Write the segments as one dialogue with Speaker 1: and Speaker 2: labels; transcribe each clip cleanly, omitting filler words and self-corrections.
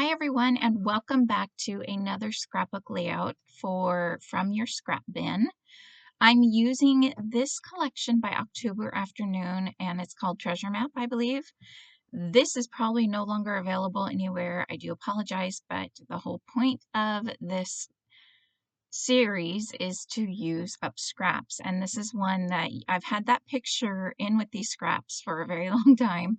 Speaker 1: Hi everyone, and welcome back to another scrapbook layout from your scrap bin. I'm using this collection by October Afternoon, and it's called Treasure Map, I believe. This is probably no longer available anywhere. I do apologize, but the whole point of this series is to use up scraps, and this is one that I've had that picture in with these scraps for a very long time,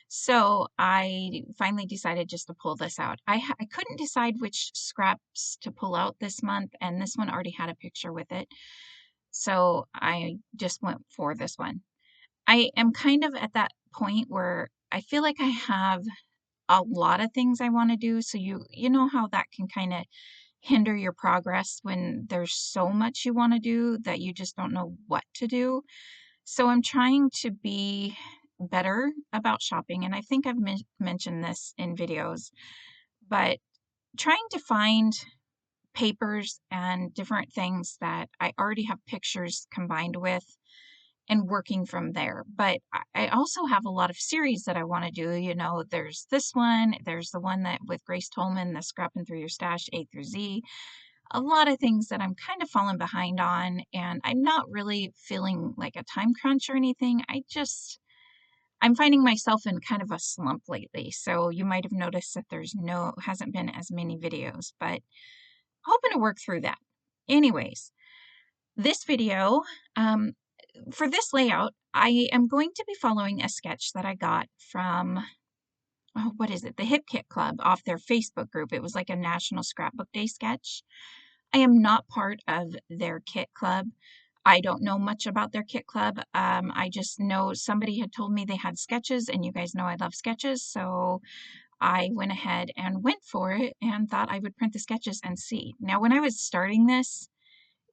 Speaker 1: so I finally decided just to pull this out. I couldn't decide which scraps to pull out this month, and this one already had a picture with it, so I just went for this one. I am kind of at that point where I feel like I have a lot of things I want to do, so you know how that can kind of hinder your progress when there's so much you want to do that you just don't know what to do. So I'm trying to be better about shopping, and I think I've mentioned this in videos, but trying to find papers and different things that I already have pictures combined with and working from there. But I also have a lot of series that I want to do. You know, there's this one, there's the one that with Grace Tolman, the Scrapping Through Your Stash A through Z. A lot of things that I'm kind of falling behind on, and I'm not really feeling like a time crunch or anything. I'm finding myself in kind of a slump lately. So you might have noticed that hasn't been as many videos, but hoping to work through that. Anyways, this video, for this layout, I am going to be following a sketch that I got from, oh, what is it? The Hip Kit Club off their Facebook group. It was like a National Scrapbook Day sketch. I am not part of their kit club. I don't know much about their kit club. I just know somebody had told me they had sketches, and you guys know I love sketches, so I went ahead and went for it and thought I would print the sketches and see. Now, when I was starting this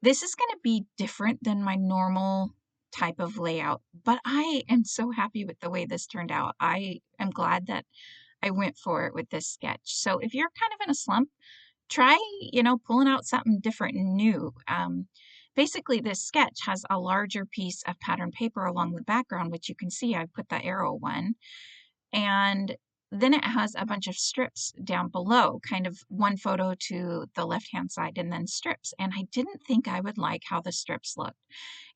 Speaker 1: is going to be different than my normal type of layout, but I am so happy with the way this turned out. I am glad that I went for it with this sketch. So if you're kind of in a slump, try, pulling out something different and new. Basically, this sketch has a larger piece of pattern paper along the background, which you can see I put the arrow one. And then it has a bunch of strips down below, kind of one photo to the left-hand side and then strips. And I didn't think I would like how the strips looked.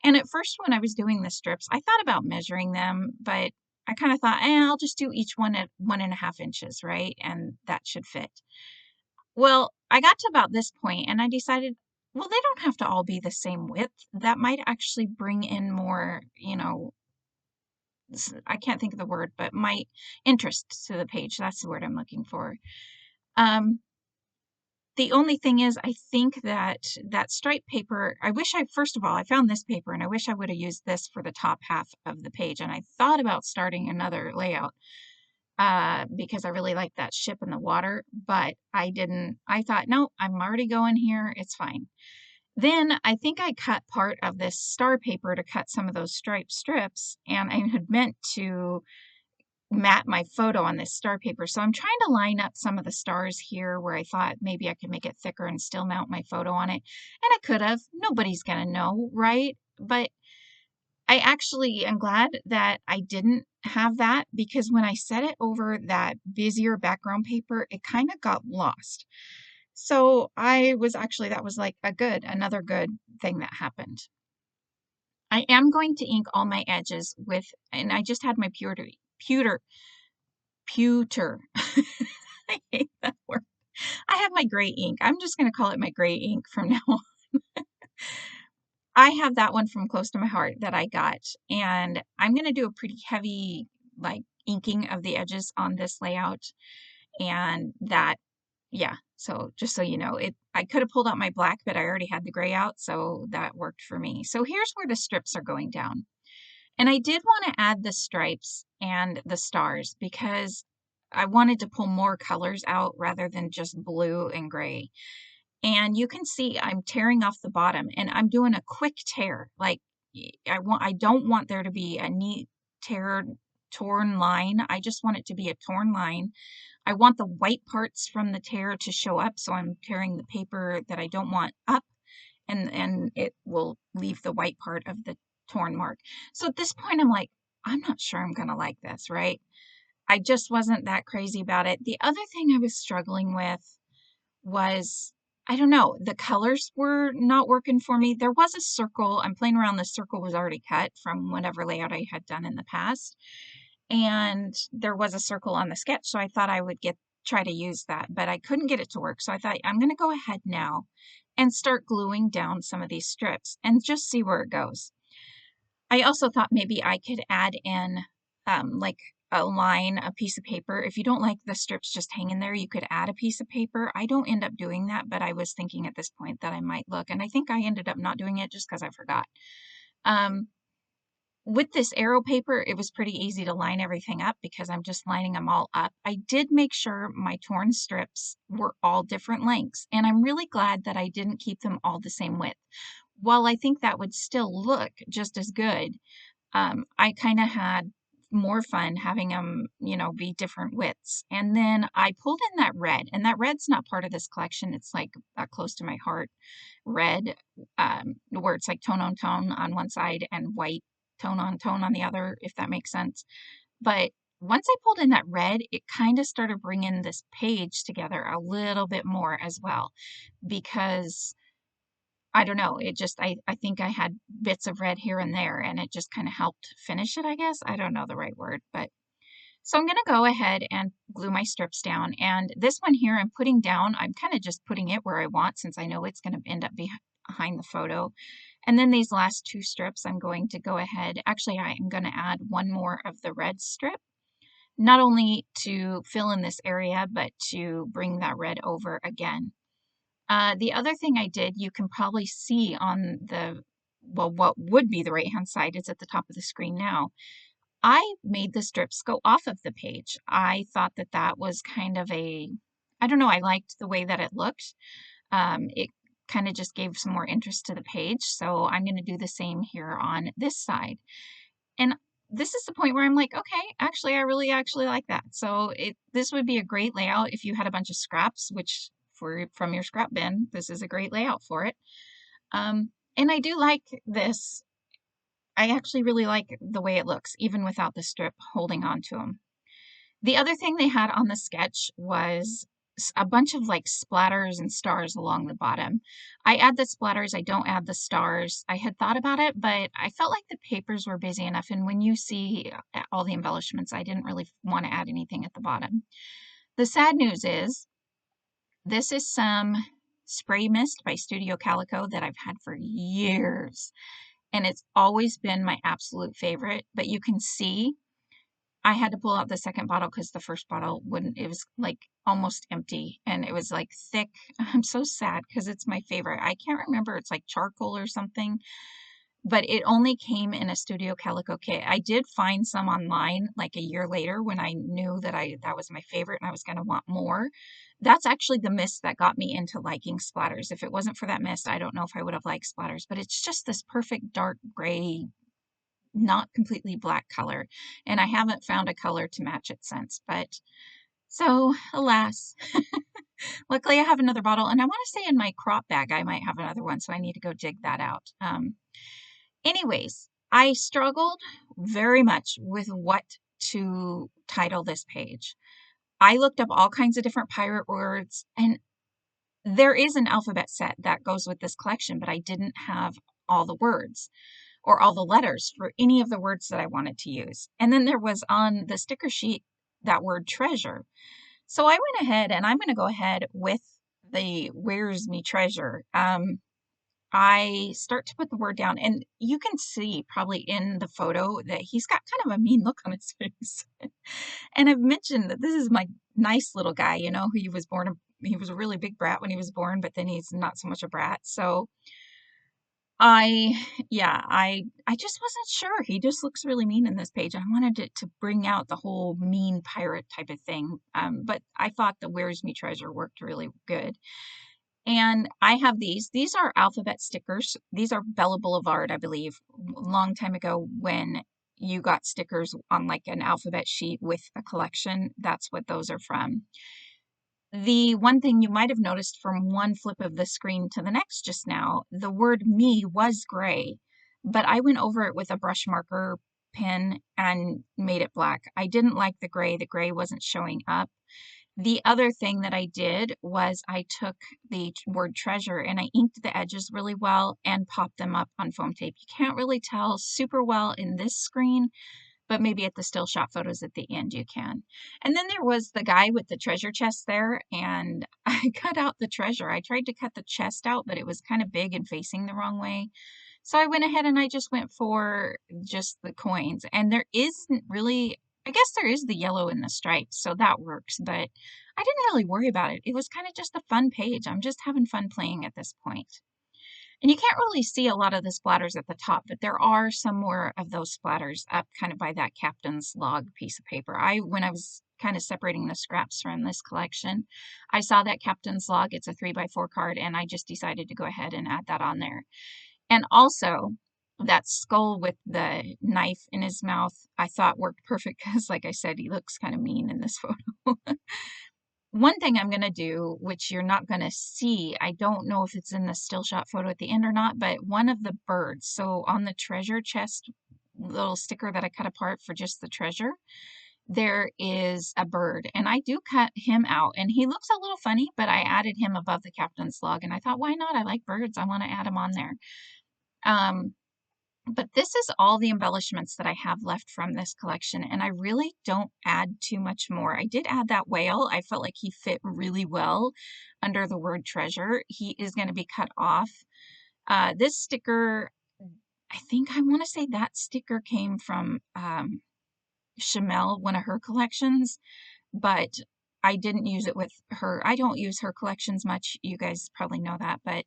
Speaker 1: And at first, when I was doing the strips, I thought about measuring them, but I kind of thought, I'll just do each one at 1.5 inches, right? And that should fit. Well, I got to about this point and I decided, well, they don't have to all be the same width. That might actually bring in more, I can't think of the word, but my interest to the page. That's the word I'm looking for. The only thing is, I think that stripe paper, first of all, I found this paper and I wish I would have used this for the top half of the page. And I thought about starting another layout because I really like that ship in the water, but I didn't. I thought, no, I'm already going here. It's fine. Then I think I cut part of this star paper to cut some of those striped strips, and I had meant to mat my photo on this star paper. So I'm trying to line up some of the stars here where I thought maybe I could make it thicker and still mount my photo on it. And I could have. Nobody's going to know, right? But I actually am glad that I didn't have that, because when I set it over that busier background paper, it kind of got lost. So that was like another good thing that happened. I am going to ink all my edges and I just had my pewter. I hate that word. I have my gray ink. I'm just going to call it my gray ink from now on. I have that one from Close to My Heart that I got, and I'm going to do a pretty heavy like inking of the edges on this layout, and that, yeah, so just so you know, I could have pulled out my black, but I already had the gray out, so that worked for me. So here's where the strips are going down. And I did want to add the stripes and the stars because I wanted to pull more colors out rather than just blue and gray. And you can see I'm tearing off the bottom, and I'm doing a quick tear. Like I don't want there to be a neat torn line. I just want it to be a torn line. I want the white parts from the tear to show up, so I'm tearing the paper that I don't want up, and it will leave the white part of the torn mark. So at this point, I'm like, I'm not sure I'm going to like this, right? I just wasn't that crazy about it. The other thing I was struggling with was, I don't know, the colors were not working for me. There was a circle. I'm playing around. The circle was already cut from whatever layout I had done in the past. And there was a circle on the sketch, so I thought I would try to use that, but I couldn't get it to work. So I thought I'm going to go ahead now and start gluing down some of these strips and just see where it goes. I also thought maybe I could add in like a line, a piece of paper. If you don't like the strips just hanging there, you could add a piece of paper. I don't end up doing that, but I was thinking at this point that I might look, and I think I ended up not doing it just because I forgot. With this arrow paper, it was pretty easy to line everything up because I'm just lining them all up. I did make sure my torn strips were all different lengths, and I'm really glad that I didn't keep them all the same width. While I think that would still look just as good, I kind of had more fun having them, you know, be different widths. And then I pulled in that red, and that red's not part of this collection. It's like close to my heart red, where it's like tone on one side and white tone on the other, if that makes sense. But once I pulled in that red, it kind of started bringing this page together a little bit more as well, because I don't know, it just, I think I had bits of red here and there, and it just kind of helped finish it, I guess. I don't know the right word, but so I'm going to go ahead and glue my strips down. And this one here I'm putting down, I'm kind of just putting it where I want since I know it's going to end up behind the photo. And then these last two strips, I'm going to go ahead, actually I am going to add one more of the red strip, not only to fill in this area, but to bring that red over again. The other thing I did, you can probably see on the, well, what would be the right-hand side, it's at the top of the screen now. I made the strips go off of the page. I thought that that was kind of I don't know, I liked the way that it looked. It kind of just gave some more interest to the page. So I'm going to do the same here on this side. And this is the point where I'm like, okay, actually, I really actually like that. So this would be a great layout if you had a bunch of scraps, which from your scrap bin, this is a great layout for it. And I do like this. I actually really like the way it looks, even without the strip holding on to them. The other thing they had on the sketch was a bunch of like splatters and stars along the bottom. I add the splatters, I don't add the stars. I had thought about it, but I felt like the papers were busy enough, and when you see all the embellishments, I didn't really want to add anything at the bottom. The sad news is, this is some spray mist by Studio Calico that I've had for years, and it's always been my absolute favorite, but you can see I had to pull out the second bottle because the first bottle wouldn't, it was like almost empty, and it was like thick. I'm so sad because it's my favorite. I can't remember, it's like charcoal or something, but it only came in a Studio Calico kit. I did find some online like a year later when I knew that that was my favorite and I was going to want more. That's actually the mist that got me into liking splatters. If it wasn't for that mist, I don't know if I would have liked splatters, but it's just this perfect dark gray, not completely black color, and I haven't found a color to match it since. But so alas. Luckily I have another bottle, and I want to say in my crop bag I might have another one, so I need to go dig that out. Anyways, I struggled very much with what to title this page. I looked up all kinds of different pirate words, and there is an alphabet set that goes with this collection, but I didn't have all the words or all the letters for any of the words that I wanted to use. And then there was on the sticker sheet that word treasure. So I went ahead, and I'm going to go ahead with the "Where's Me Treasure." I start to put the word down, and you can see probably in the photo that he's got kind of a mean look on his face. And I've mentioned that this is my nice little guy, you know, he was a really big brat when he was born, but then he's not so much a brat. So I just wasn't sure. He just looks really mean in this page. I wanted it to bring out the whole mean pirate type of thing. But I thought the "Where's Me Treasure" worked really good. And I have these. These are alphabet stickers. These are Bella Boulevard, I believe, a long time ago when you got stickers on like an alphabet sheet with a collection. That's what those are from. The one thing you might have noticed from one flip of the screen to the next just now, the word "me" was gray, but I went over it with a brush marker pen and made it black. I didn't like the gray. The gray wasn't showing up. The other thing that I did was I took the word treasure and I inked the edges really well and popped them up on foam tape. You can't really tell super well in this screen, but maybe at the still shot photos at the end you can. And then there was the guy with the treasure chest there, and I cut out the treasure. I tried to cut the chest out, but it was kind of big and facing the wrong way. So I went ahead and I just went for just the coins. And there isn't really, I guess there is the yellow in the stripes, so that works, but I didn't really worry about it. It was kind of just a fun page. I'm just having fun playing at this point. And you can't really see a lot of the splatters at the top, but there are some more of those splatters up kind of by that captain's log piece of paper. When I was kind of separating the scraps from this collection, I saw that captain's log. It's a 3x4 card, and I just decided to go ahead and add that on there. And also, that skull with the knife in his mouth, I thought worked perfect because, like I said, he looks kind of mean in this photo. One thing I'm going to do, which you're not going to see, I don't know if it's in the still shot photo at the end or not, but one of the birds. So on the treasure chest little sticker that I cut apart for just the treasure, there is a bird, and I do cut him out, and he looks a little funny, but I added him above the captain's log, and I thought, why not? I like birds. I want to add him on there. But this is all the embellishments that I have left from this collection, and I really don't add too much more. I did add that whale. I felt like he fit really well under the word treasure. He is going to be cut off. This sticker, I think I want to say that sticker came from Chamel, one of her collections, but I didn't use it with her. I don't use her collections much. You guys probably know that, but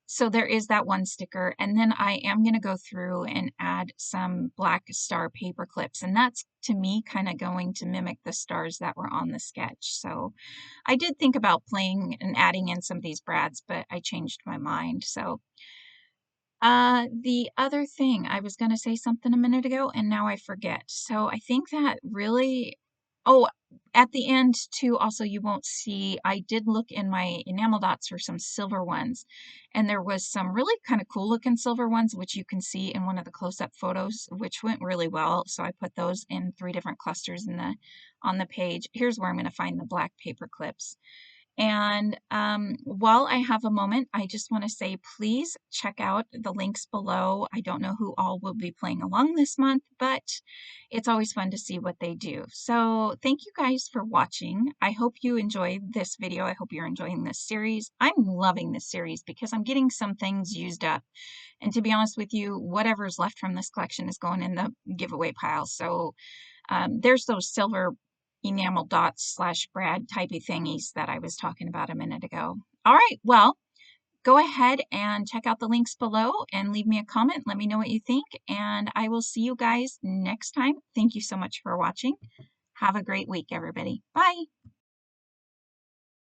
Speaker 1: so there is that one sticker, and then I am going to go through and add some black star paper clips, and that's to me kind of going to mimic the stars that were on the sketch. So I did think about playing and adding in some of these brads, but I changed my mind. So the other thing, I was going to say something a minute ago and now I forget. So I think that really, oh, at the end too, also you won't see, I did look in my enamel dots for some silver ones, and there was some really kind of cool looking silver ones, which you can see in one of the close-up photos, which went really well. So I put those in 3 different clusters in on the page. Here's where I'm going to find the black paper clips. And while I have a moment, I just want to say, please check out the links below. I don't know who all will be playing along this month, but it's always fun to see what they do. So thank you guys for watching. I hope you enjoyed this video. I hope you're enjoying this series. I'm loving this series because I'm getting some things used up. And to be honest with you, whatever's left from this collection is going in the giveaway pile. So there's those silver enamel dots / brad typey thingies that I was talking about a minute ago. All right, well, go ahead and check out the links below and leave me a comment. Let me know what you think, and I will see you guys next time. Thank you so much for watching. Have a great week, everybody. Bye.